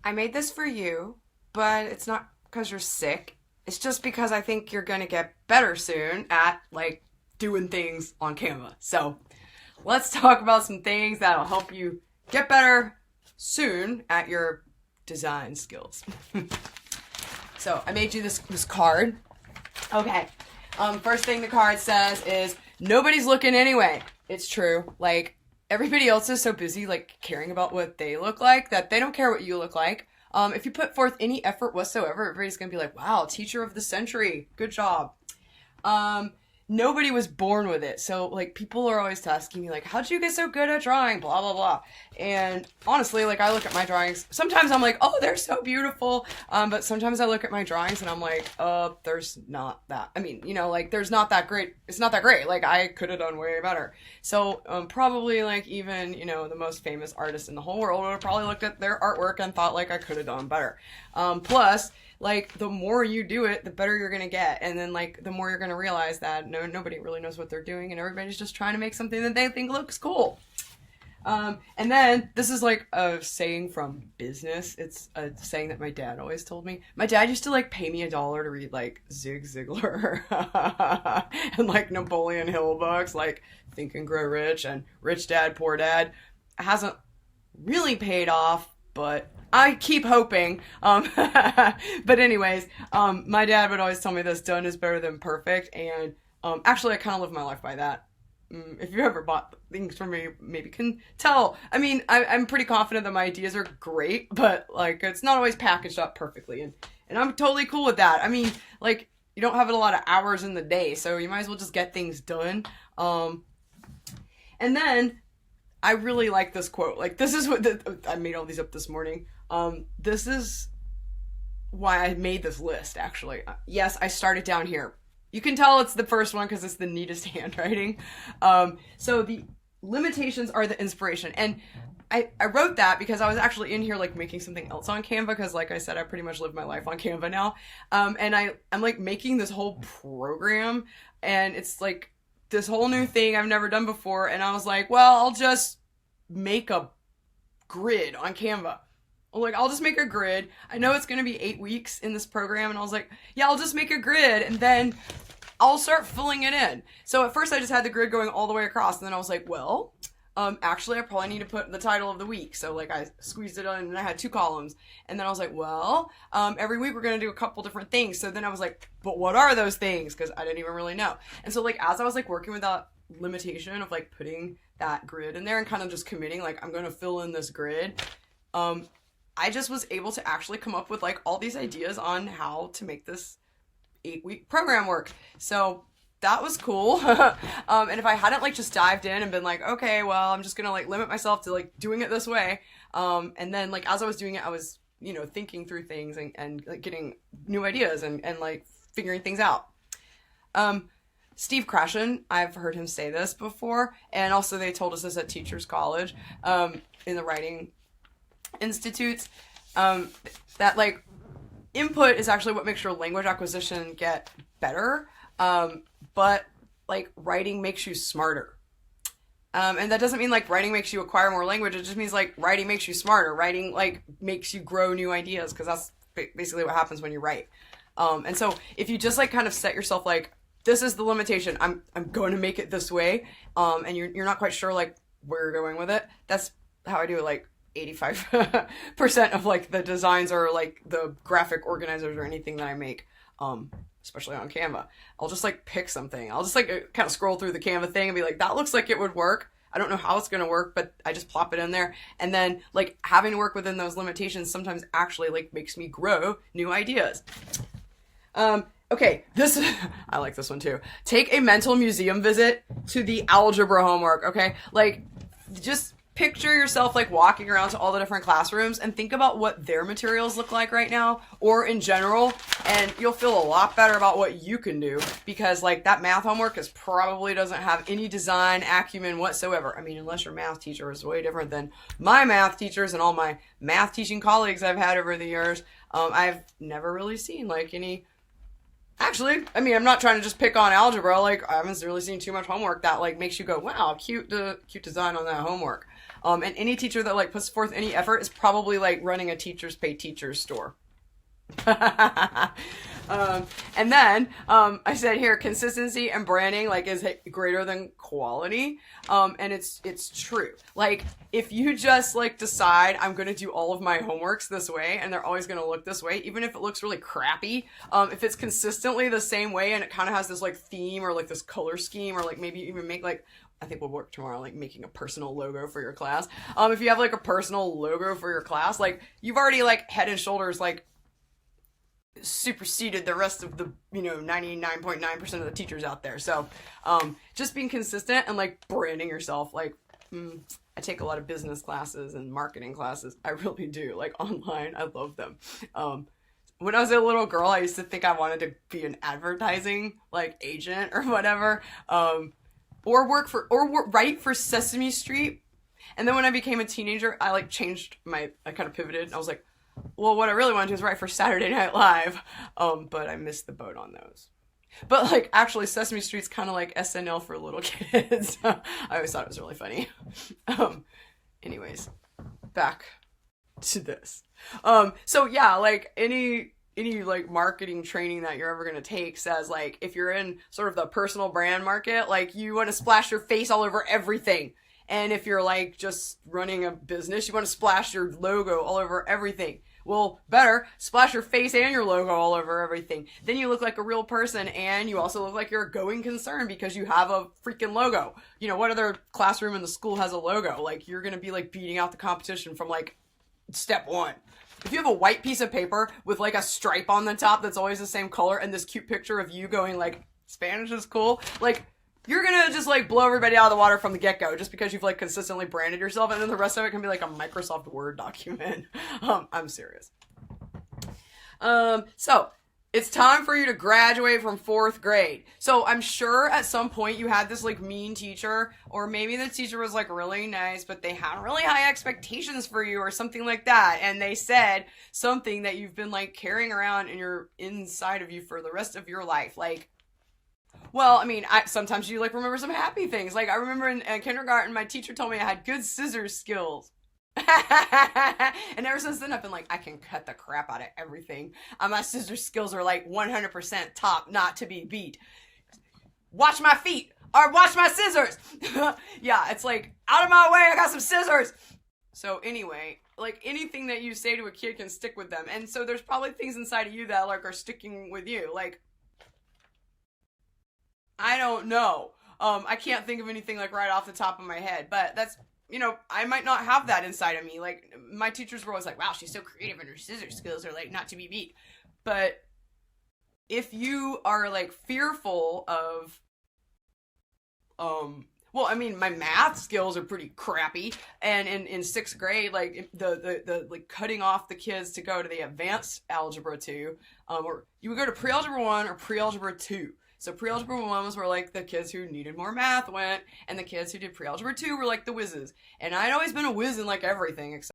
I made this for you, but it's not because you're sick. It's just because I think you're going to get better soon at, like, doing things on Canva. So let's talk about some things that'll help you get better soon at your design skills. So I made you this card. Okay. First thing the card says is, nobody's looking anyway. It's true. Like, everybody else is so busy, like, caring about what they look like that they don't care what you look like. If you put forth any effort whatsoever, everybody's going to be like, wow, teacher of the century. Good job. Nobody was born with it. So, like, people are always asking me, like, how'd you get so good at drawing? Blah, blah, blah. And honestly, like, I look at my drawings. Sometimes I'm like, oh, they're so beautiful. But sometimes I look at my drawings and I'm like, there's not that. I mean, you know, like, there's not that great. It's not that great. Like, I could have done way better. So, probably, like, even, you know, the most famous artist in the whole world would have probably looked at their artwork and thought, like, I could have done better. Plus, like, the more you do it, the better you're gonna get. And then, like, the more you're gonna realize that nobody really knows what they're doing and everybody's just trying to make something that they think looks cool. And then, this is, like, a saying from business. It's a saying that my dad always told me. My dad used to, like, pay me $1 to read, like, Zig Ziglar and, like, Napoleon Hill books, like Think and Grow Rich and Rich Dad, Poor Dad. It hasn't really paid off, but I keep hoping. But anyways, my dad would always tell me this: done is better than perfect. And actually, I kind of live my life by that. If you ever bought things from me, maybe can tell. I mean, I'm pretty confident that my ideas are great, but, like, it's not always packaged up perfectly. And I'm totally cool with that. I mean, like, you don't have a lot of hours in the day, so you might as well just get things done. And then I really like this quote. Like, this is what I made all these up this morning. This is why I made this list, actually. Yes, I started down here. You can tell it's the first one because it's the neatest handwriting. So the limitations are the inspiration. And I wrote that because I was actually in here, like, making something else on Canva because, like I said, I pretty much live my life on Canva now. And I'm, like, making this whole program, and it's, like, this whole new thing I've never done before. And I was like, well, I'll just make a grid on Canva. Like, I'll just make a grid. I know it's going to be 8 weeks in this program. And I was like, yeah, I'll just make a grid and then I'll start filling it in. So at first I just had the grid going all the way across. And then I was like, well, actually I probably need to put the title of the week. So, like, I squeezed it in and I had 2 columns. And then I was like, well, every week we're going to do a couple different things. So then I was like, but what are those things? Because I didn't even really know. And so, like, as I was, like, working with that limitation of, like, putting that grid in there and kind of just committing, like, I'm going to fill in this grid, I just was able to actually come up with, like, all these ideas on how to make this 8-week program work. So that was cool. And if I hadn't, like, just dived in and been like, okay, well, I'm just gonna, like, limit myself to, like, doing it this way. And then, like, as I was doing it, I was, you know, thinking through things and like, getting new ideas and, like, figuring things out. Steve Krashen, I've heard him say this before, and also they told us this at Teachers College, in the writing institutes, that, like, input is actually what makes your language acquisition get better, but, like, writing makes you smarter. And that doesn't mean, like, writing makes you acquire more language. It just means, like, writing makes you smarter. Writing, like, makes you grow new ideas, because that's basically what happens when you write. And so if you just, like, kind of set yourself, like, this is the limitation, I'm going to make it this way, and you're not quite sure, like, where you're going with it. That's how I do it. Like, 85% of, like, the designs or, like, the graphic organizers or anything that I make, especially on Canva, I'll just, like, pick something. I'll just, like, kind of scroll through the Canva thing and be like, that looks like it would work. I don't know how it's going to work, but I just plop it in there. And then, like, having to work within those limitations sometimes actually, like, makes me grow new ideas. Okay, this, I like this one too. Take a mental museum visit to the algebra homework, okay? Like, just picture yourself, like, walking around to all the different classrooms and think about what their materials look like right now, or in general, and you'll feel a lot better about what you can do, because, like, that math homework probably doesn't have any design acumen whatsoever. I mean, unless your math teacher is way different than my math teachers and all my math teaching colleagues I've had over the years. I've never really seen, like, any... Actually, I mean, I'm not trying to just pick on algebra. Like, I haven't really seen too much homework that, like, makes you go, wow, cute design on that homework. And any teacher that like puts forth any effort is probably like running a teachers pay teachers store. And then I said here, consistency and branding like is greater than quality. And it's true. Like if you just like decide I'm gonna do all of my homeworks this way and they're always gonna look this way, even if it looks really crappy, if it's consistently the same way and it kind of has this like theme or like this color scheme, or like maybe even make like, I think we'll work tomorrow, like making a personal logo for your class. If you have like a personal logo for your class, like you've already like head and shoulders like superseded the rest of the 99.9% of the teachers out there. So just being consistent and like branding yourself. Like I take a lot of business classes and marketing classes. I really do, like online. I love them. When I was a little girl, I used to think I wanted to be an advertising like agent or whatever, or write for Sesame Street. And then when I became a teenager, I like changed I kind of pivoted and I was like, well, what I really want to do is write for Saturday Night Live. But I missed the boat on those. But like actually Sesame Street's kind of like SNL for little kids. I always thought it was really funny. Anyways, back to this. So yeah, like any like marketing training that you're ever going to take says like if you're in sort of the personal brand market, like you want to splash your face all over everything. And if you're like just running a business, you want to splash your logo all over everything. Well, better splash your face and your logo all over everything. Then you look like a real person, and you also look like you're a going concern because you have a freaking logo. You know, what other classroom in the school has a logo? Like, you're going to be like beating out the competition from like step one. If you have a white piece of paper with like a stripe on the top that's always the same color and this cute picture of you going like, Spanish is cool, like, you're gonna just like blow everybody out of the water from the get-go just because you've like consistently branded yourself, and then the rest of it can be like a Microsoft Word document. I'm serious. So it's time for you to graduate from 4th grade. So I'm sure at some point you had this like mean teacher, or maybe the teacher was like really nice, but they had really high expectations for you or something like that. And they said something that you've been like carrying around in your inside of you for the rest of your life. Like, well, I mean, sometimes you like remember some happy things. Like I remember in kindergarten, my teacher told me I had good scissors skills. And ever since then, I've been like, I can cut the crap out of everything. My scissors skills are like 100% top, not to be beat. Watch my feet, or watch my scissors. Yeah, it's like, out of my way, I got some scissors. So anyway, like anything that you say to a kid can stick with them. And so there's probably things inside of you that like are sticking with you. Like, I don't know. I can't think of anything like right off the top of my head, but that's, I might not have that inside of me. Like my teachers were always like, wow, she's so creative and her scissor skills are like not to be beat. But if you are like fearful of, well, I mean, my math skills are pretty crappy, and in 6th grade, like the like cutting off the kids to go to the advanced algebra 2, or you would go to pre-algebra 1 or pre-algebra 2. So pre-algebra 1 was where like the kids who needed more math went, and the kids who did pre-algebra 2 were like the whizzes. And I'd always been a whiz in like everything except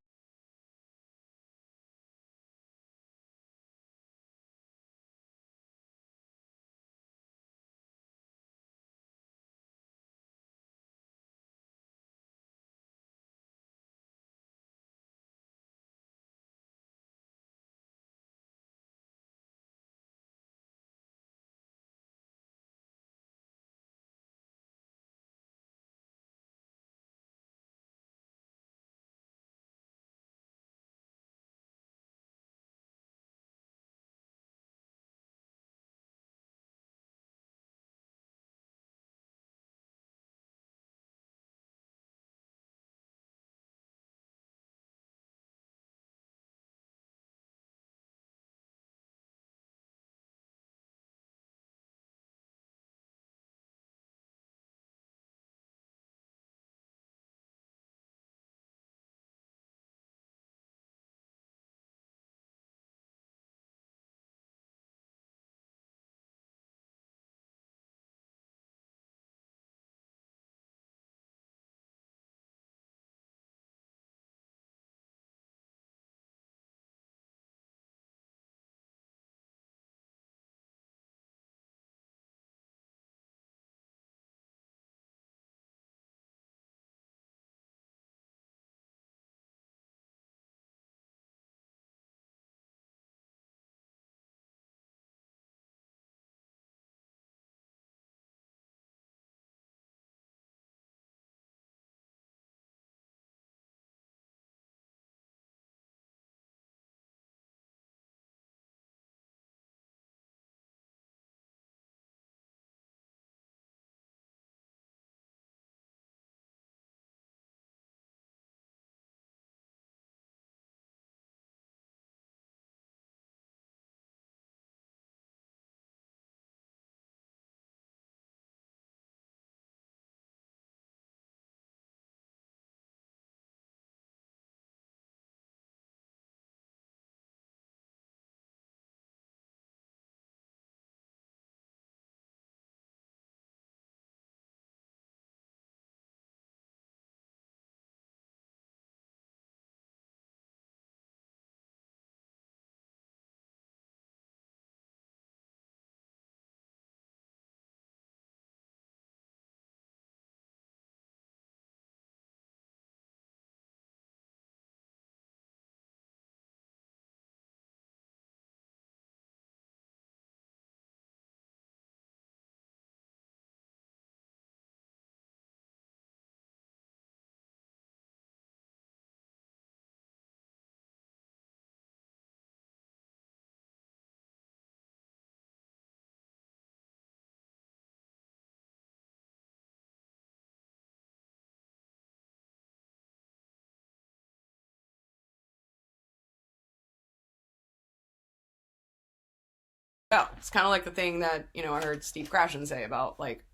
go. It's kind of like the thing that, you know, I heard Steve Krashen say about, like,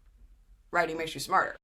writing makes you smarter.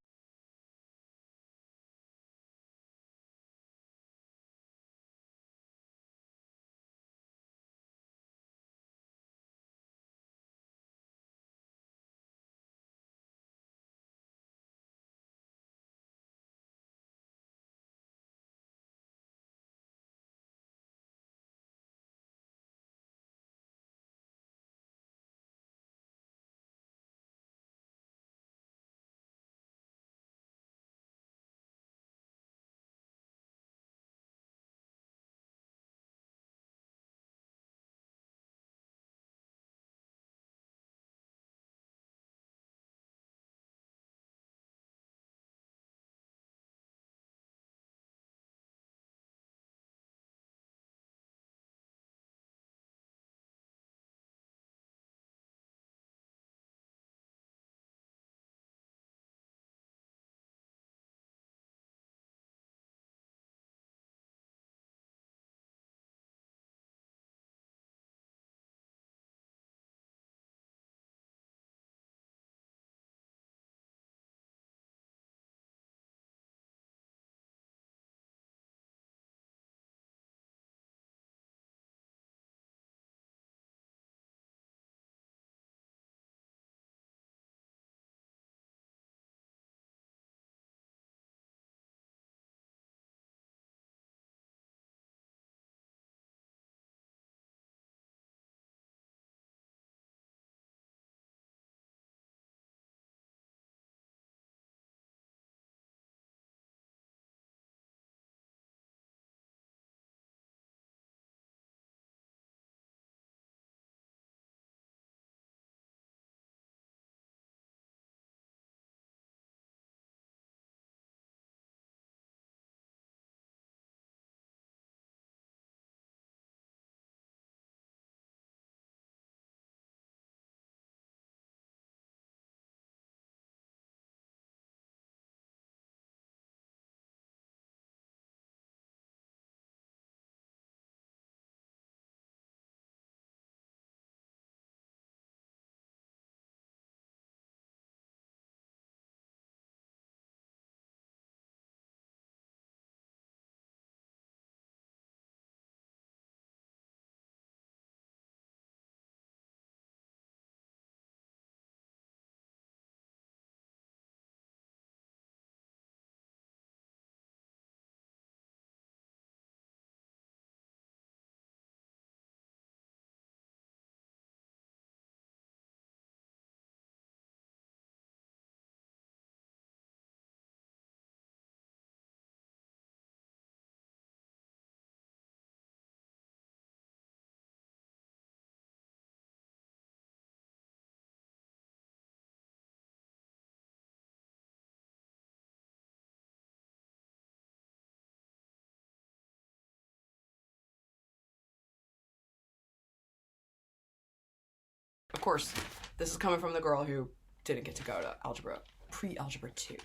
Of course, this is coming from the girl who didn't get to go to algebra, pre-algebra 2.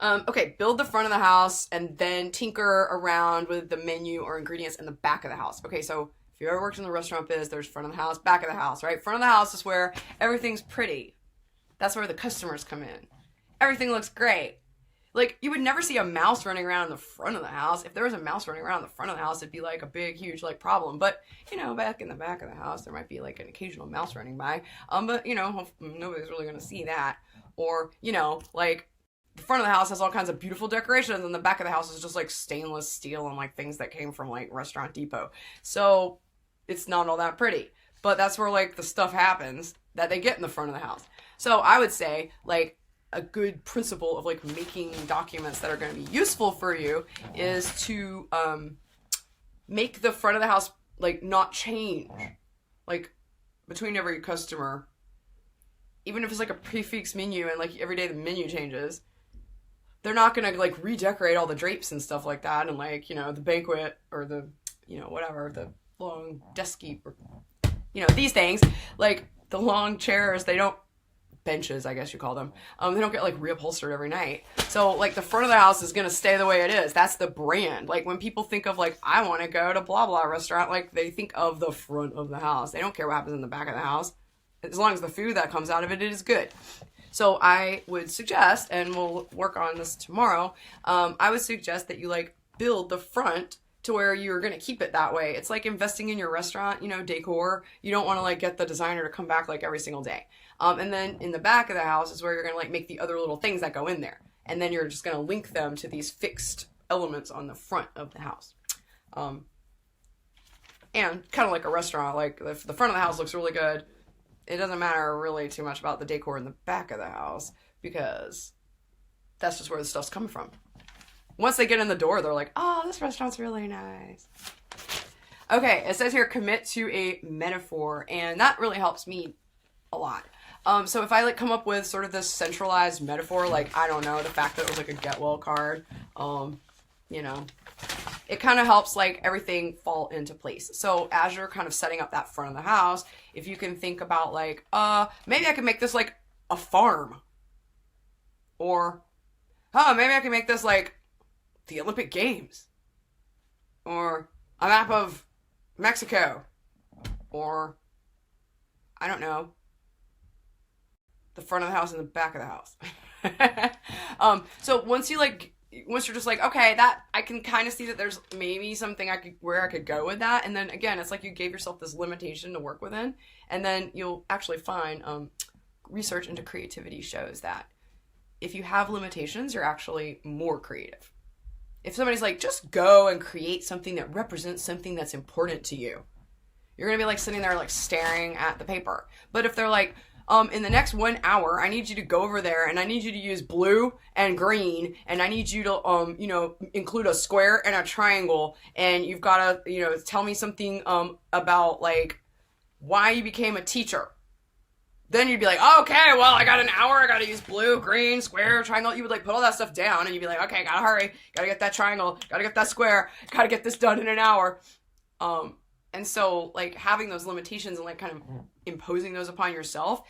Okay, build the front of the house and then tinker around with the menu or ingredients in the back of the house. Okay, so if you ever worked in the restaurant biz, there's front of the house, back of the house, right? Front of the house is where everything's pretty. That's where the customers come in. Everything looks great. Like, you would never see a mouse running around in the front of the house. If there was a mouse running around in the front of the house, it'd be like a big, huge, like, problem. But, you know, back in the back of the house, there might be like an occasional mouse running by. But, you know, nobody's really going to see that. Or, you know, like, the front of the house has all kinds of beautiful decorations, and the back of the house is just like stainless steel and like things that came from like Restaurant Depot. So it's not all that pretty. But that's where like the stuff happens that they get in the front of the house. So I would say, like, a good principle of like making documents that are going to be useful for you is to make the front of the house like not change, like, between every customer. Even if it's like a prefix menu and like every day the menu changes, they're not gonna like redecorate all the drapes and stuff like that, and like, you know, the banquet or the, you know, whatever, the long desky or, you know, these things, like the long chairs, they don't benches, I guess you call them. They don't get like reupholstered every night. So like the front of the house is going to stay the way it is. That's the brand. Like when people think of like, I want to go to blah, blah restaurant, like they think of the front of the house. They don't care what happens in the back of the house. As long as the food that comes out of it is good. So I would suggest, and we'll work on this tomorrow, I would suggest that you like build the front to where you're going to keep it that way. It's like investing in your restaurant, you know, decor. You don't want to like get the designer to come back like every single day. And then in the back of the house is where you're going to like make the other little things that go in there. And then you're just going to link them to these fixed elements on the front of the house. And kind of like a restaurant, like if the front of the house looks really good, it doesn't matter really too much about the decor in the back of the house because that's just where the stuff's coming from. Once they get in the door, they're like, oh, this restaurant's really nice. Okay, it says here, commit to a metaphor, and that really helps me a lot. So if I like come up with sort of this centralized metaphor, like, I don't know, the fact that it was like a get well card, you know, it kind of helps like everything fall into place. So as you're kind of setting up that front of the house, if you can think about like, maybe I could make this like a farm. Or, maybe I can make this like the Olympic Games. Or a map of Mexico. Or, I don't know, the front of the house and the back of the house. So once you're just like, okay, that I can kind of see that there's maybe something where I could go with that. And then again, it's like you gave yourself this limitation to work within. And then you'll actually find research into creativity shows that if you have limitations, you're actually more creative. If somebody's like, just go and create something that represents something that's important to you, you're going to be like sitting there like staring at the paper. But if they're like, in the next 1 hour, I need you to go over there and I need you to use blue and green and I need you to, you know, include a square and a triangle and you've got to, you know, tell me something, about like why you became a teacher. Then you'd be like, oh, okay, well, I got an hour. I got to use blue, green, square, triangle. You would like put all that stuff down and you'd be like, okay, gotta hurry. Gotta get that triangle. Gotta get that square. Gotta get this done in an hour. And so like having those limitations and like kind of imposing those upon yourself,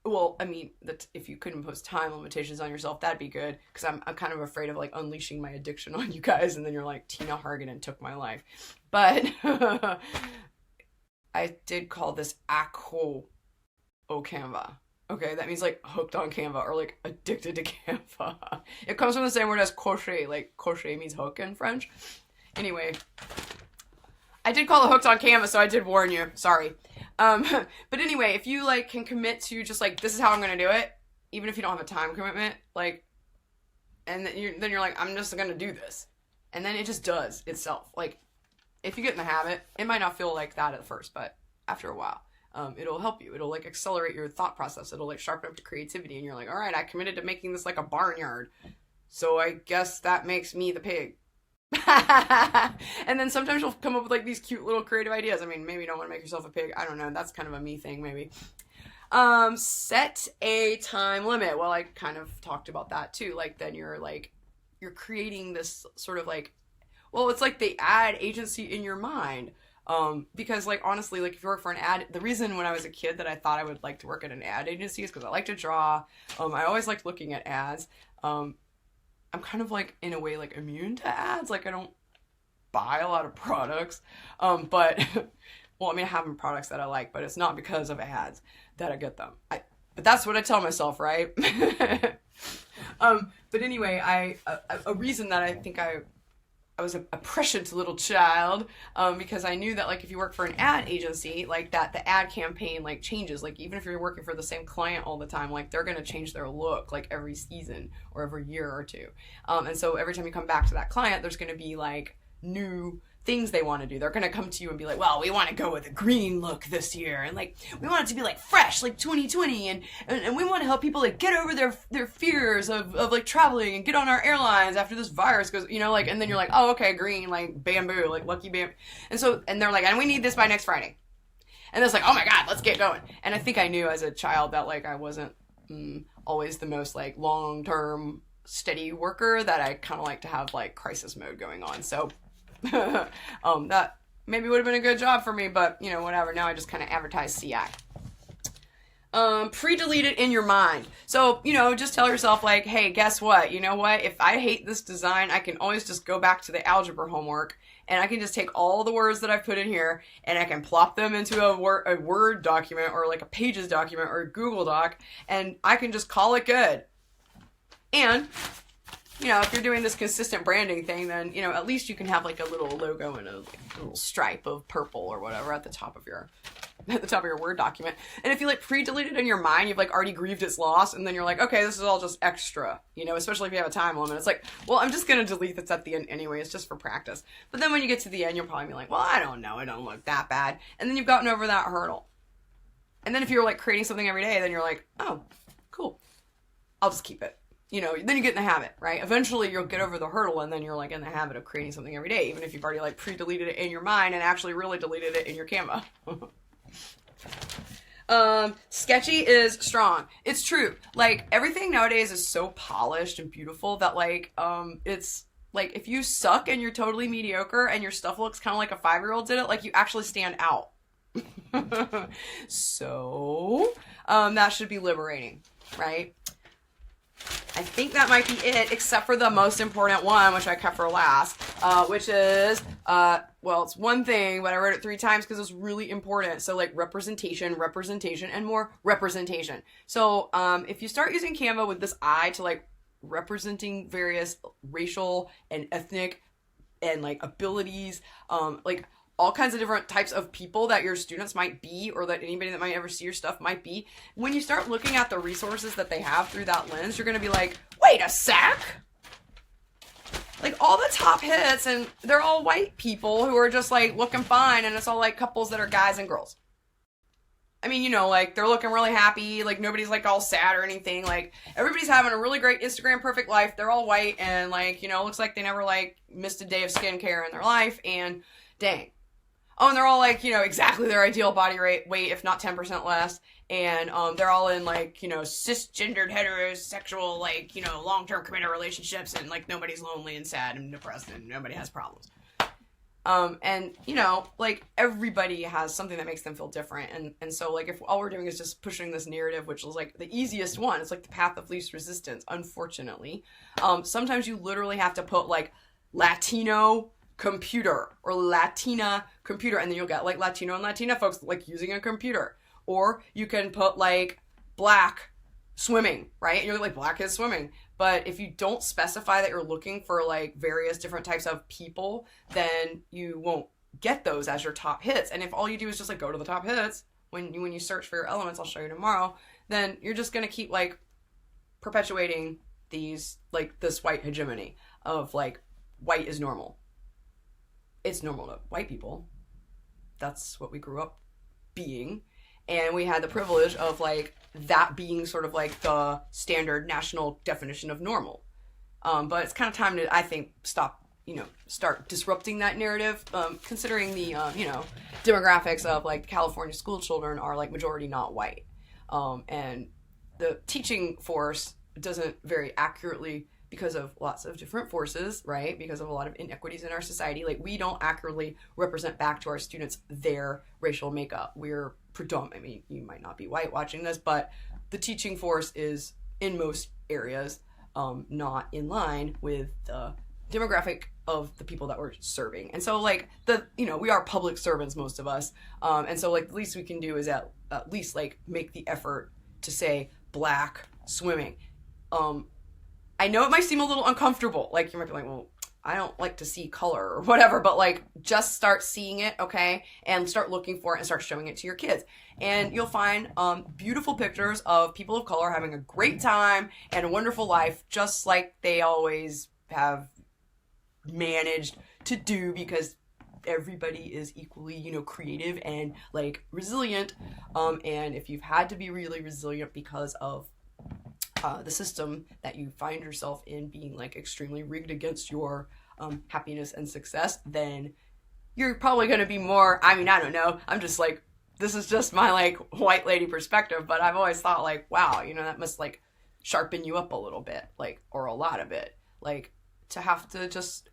well, I mean, if you could impose time limitations on yourself, that'd be good. Because I'm kind of afraid of like unleashing my addiction on you guys, and then you're like, Tina Harganen took my life. But I did call this accro au Canva. Okay, that means like hooked on Canva or like addicted to Canva. It comes from the same word as crochet. Like crochet means hook in French. Anyway, I did call it hooked on Canva, so I did warn you. Sorry. But anyway, if you like can commit to just like, this is how I'm going to do it, even if you don't have a time commitment, like, and then you're like, I'm just going to do this. And then it just does itself. Like, if you get in the habit, it might not feel like that at first, but after a while, it'll help you. It'll like accelerate your thought process. It'll like sharpen up your creativity. And you're like, all right, I committed to making this like a barnyard. So I guess that makes me the pig. And then sometimes you'll come up with like these cute little creative ideas. I mean, maybe you don't want to make yourself a pig. I don't know. That's kind of a me thing, maybe. Set a time limit. Well, I kind of talked about that too. Like then you're creating this sort of like, well, it's like the ad agency in your mind. Because like, honestly, like if you work for an ad, the reason when I was a kid that I thought I would like to work at an ad agency is because I like to draw. I always liked looking at ads. I'm kind of like in a way like immune to ads. Like I don't buy a lot of products. But well, I mean, I have products that I like, but it's not because of ads that I get them. But that's what I tell myself, right? But anyway, a reason that I think I was a prescient little child, because I knew that like if you work for an ad agency like that, the ad campaign like changes. Like even if you're working for the same client all the time, like they're gonna change their look like every season or every year or two. And so every time you come back to that client, there's gonna be like new things they want to do. They're going to come to you and be like, well, we want to go with a green look this year. And like, we want it to be like fresh, like 2020. And we want to help people like get over their fears of like traveling and get on our airlines after this virus goes, you know, like, and then you're like, oh, okay, green, like bamboo, like lucky bamboo. And so, and they're like, and we need this by next Friday. And it's like, oh my God, let's get going. And I think I knew as a child that like, I wasn't always the most like long-term steady worker, that I kind of like to have like crisis mode going on. So that maybe would have been a good job for me, but you know, whatever. Now I just kind of advertise CI. Pre-delete it in your mind. So, just tell yourself like, hey, guess what? You know what? If I hate this design, I can always just go back to the algebra homework and I can just take all the words that I've put in here and I can plop them into a Word document or like a Pages document or a Google Doc and I can just call it good. And, if you're doing this consistent branding thing, then, at least you can have like a little logo and a little stripe of purple or whatever at the top of your Word document. And if you like pre-delete it in your mind, you've like already grieved its loss, and then you're like, okay, this is all just extra, especially if you have a time limit. It's like, well, I'm just going to delete this at the end anyway. It's just for practice. But then when you get to the end, you'll probably be like, well, I don't know. It don't look that bad. And then you've gotten over that hurdle. And then if you're like creating something every day, then you're like, oh, cool. I'll just keep it. Then you get in the habit, right? Eventually you'll get over the hurdle and then you're like in the habit of creating something every day, even if you've already like pre-deleted it in your mind and actually really deleted it in your Canva. Sketchy is strong. It's true. Like everything nowadays is so polished and beautiful that like, it's like if you suck and you're totally mediocre and your stuff looks kind of like a 5-year-old did it, like you actually stand out. So, that should be liberating, right? I think that might be it, except for the most important one, which I kept for last, which is, it's one thing, but I wrote it 3 times because it's really important. So like representation, and more representation. So, if you start using Canva with this eye to like representing various racial and ethnic and like abilities, like all kinds of different types of people that your students might be, or that anybody that might ever see your stuff might be. When you start looking at the resources that they have through that lens, you're going to be like, wait a sec. Like all the top hits, and they're all white people who are just like looking fine, and it's all like couples that are guys and girls. I mean, like they're looking really happy, like nobody's like all sad or anything. Like everybody's having a really great Instagram perfect life. They're all white and like, looks like they never like missed a day of skincare in their life, and dang. Oh, and they're all like, exactly their ideal body weight, if not 10% less. And they're all in like, cisgendered, heterosexual, like, long-term committed relationships, and like nobody's lonely and sad and depressed and nobody has problems. And, like everybody has something that makes them feel different. And so like if all we're doing is just pushing this narrative, which is like the easiest one, it's like the path of least resistance, unfortunately. Sometimes you literally have to put like Latino computer or Latina computer, and then you'll get like Latino and Latina folks like using a computer. Or you can put like black swimming, right? And you're like, black is swimming. But if you don't specify that you're looking for like various different types of people, then you won't get those as your top hits. And if all you do is just like go to the top hits when you search for your elements, I'll show you tomorrow, then you're just going to keep like perpetuating these like this white hegemony of like white is normal. It's normal to white people. That's what we grew up being. And we had the privilege of like that being sort of like the standard national definition of normal. But it's kind of time to, I think, start disrupting that narrative, considering the, demographics of like California school children are like majority not white. And the teaching force doesn't very accurately, because of lots of different forces, right? Because of a lot of inequities in our society, like we don't accurately represent back to our students their racial makeup. We're predominant. I mean, you might not be white watching this, but the teaching force is in most areas not in line with the demographic of the people that we're serving. And so like we are public servants, most of us. And so like the least we can do is at least like make the effort to say black swimming. I know it might seem a little uncomfortable. Like you might be like, well, I don't like to see color or whatever, but like just start seeing it, okay? And start looking for it and start showing it to your kids. And you'll find beautiful pictures of people of color having a great time and a wonderful life, just like they always have managed to do, because everybody is equally, creative and like resilient. And if you've had to be really resilient because of the system that you find yourself in being like extremely rigged against your happiness and success, then you're probably going to be more, I don't know, I'm just like, this is just my like white lady perspective, but I've always thought like, wow, that must like sharpen you up a little bit, like, or a lot of it, like to have to just,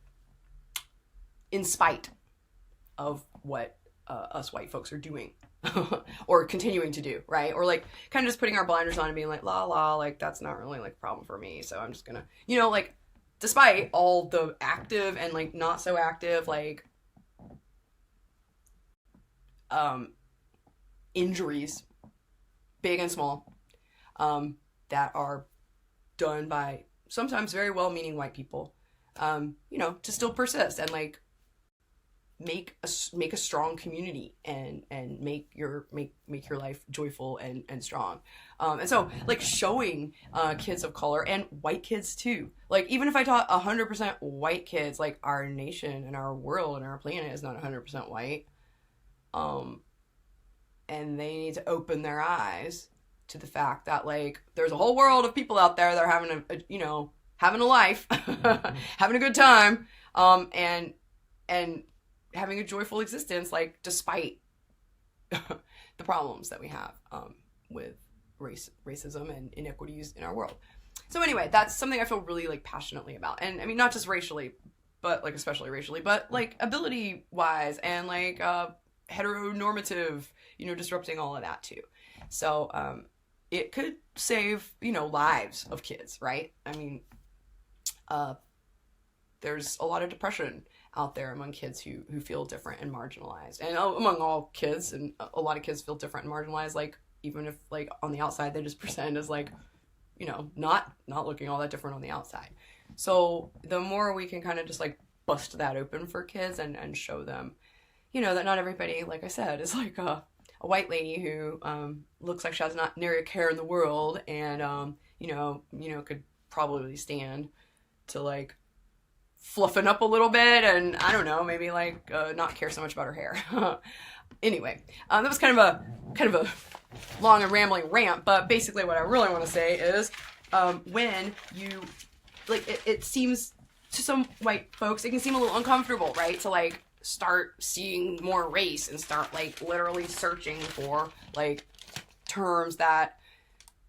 in spite of what us white folks are doing or continuing to do, right? Or like kind of just putting our blinders on and being like, la la, like that's not really like a problem for me, so I'm just gonna, you know, like despite all the active and like not so active like injuries, big and small, that are done by sometimes very well-meaning white people, you know, to still persist and like make a strong community and make your life joyful and strong. And so like showing kids of color and white kids too, like even if I taught 100% white kids, like our nation and our world and our planet is not 100% white, and they need to open their eyes to the fact that like there's a whole world of people out there that are having a you know, having a life, having a good time, and having a joyful existence, like despite the problems that we have with racism and inequities in our world. So anyway, that's something I feel really like passionately about, and I mean not just racially, but like especially racially, but like ability wise and like heteronormative, you know, disrupting all of that too. So it could save, you know, lives of kids, right? I mean, there's a lot of depression out there among kids who feel different and marginalized, and among all kids, and a lot of kids feel different and marginalized, like even if like on the outside they just present as like, you know, not looking all that different on the outside. So the more we can kind of just like bust that open for kids and show them, you know, that not everybody, like I said, is like a white lady who looks like she has not near a care in the world, and you know could probably stand to like fluffing up a little bit, and I don't know, maybe like not care so much about her hair. Anyway, that was kind of a long and rambling rant, but basically what I really want to say is when you like it seems to some white folks it can seem a little uncomfortable, right, to like start seeing more race and start like literally searching for like terms that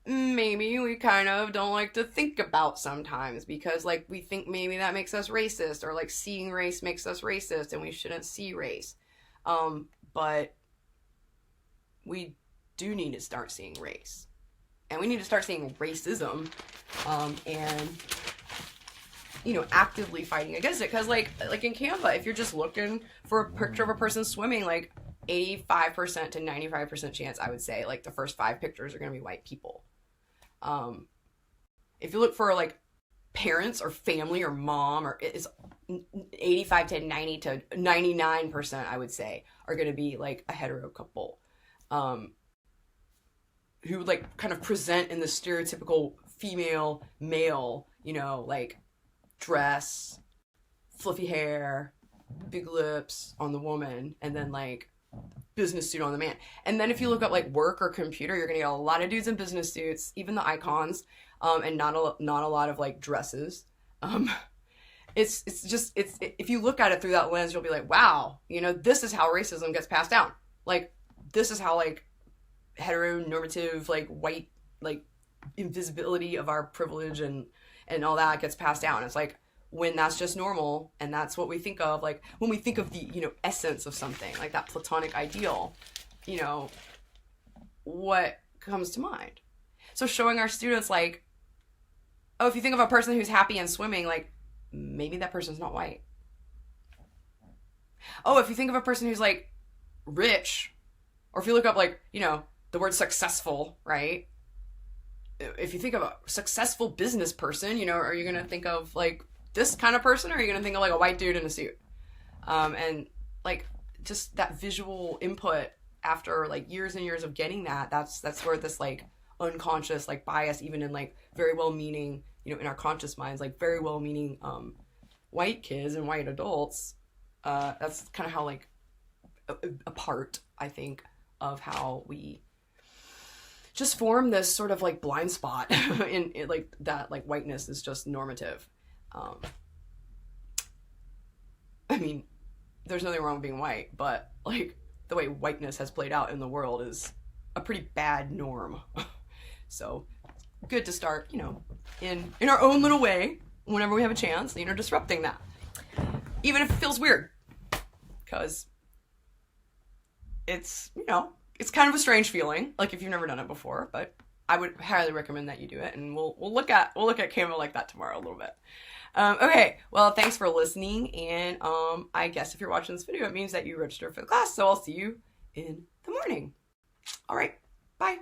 maybe we kind of don't like to think about sometimes, because like we think maybe that makes us racist, or like seeing race makes us racist and we shouldn't see race. But we do need to start seeing race, and we need to start seeing racism, and you know, actively fighting against it. Because like in Canva, if you're just looking for a picture of a person swimming, like 85% to 95% chance, I would say, like the first 5 pictures are going to be white people. If you look for like parents or family or mom, or it's 85 to 90 to 99%, I would say, are going to be like a hetero couple, who like kind of present in the stereotypical female male, you know, like dress, fluffy hair, big lips on the woman, and then like business suit on the man. And then if you look up like work or computer, you're gonna get a lot of dudes in business suits, even the icons, and not a lot of like dresses. It's if you look at it through that lens, you'll be like, wow, you know, this is how racism gets passed down. Like this is how like heteronormative like white like invisibility of our privilege and all that gets passed down. It's like when that's just normal, and that's what we think of, like when we think of the, you know, essence of something, like that platonic ideal, you know, what comes to mind? So showing our students like, oh, if you think of a person who's happy and swimming, like maybe that person's not white. Oh, if you think of a person who's like rich, or if you look up like, you know, the word successful, right? If you think of a successful business person, you know, are you going to think of like this kind of person, or are you going to think of like a white dude in a suit? And like just that visual input after like years and years of getting that's where this like unconscious like bias, even in like very well-meaning, you know, in our conscious minds, like very well-meaning white kids and white adults, that's kind of how like a part, I think, of how we just form this sort of like blind spot in like that like whiteness is just normative. I mean, there's nothing wrong with being white, but like the way whiteness has played out in the world is a pretty bad norm. So good to start, you know, in our own little way, whenever we have a chance, you know, disrupting that, even if it feels weird, because it's, you know, It's kind of a strange feeling, like if you've never done it before, but I would highly recommend that you do it, and we'll look at Canva like that tomorrow a little bit. Okay, well, thanks for listening, and I guess if you're watching this video, it means that you registered for the class, so I'll see you in the morning. All right, bye.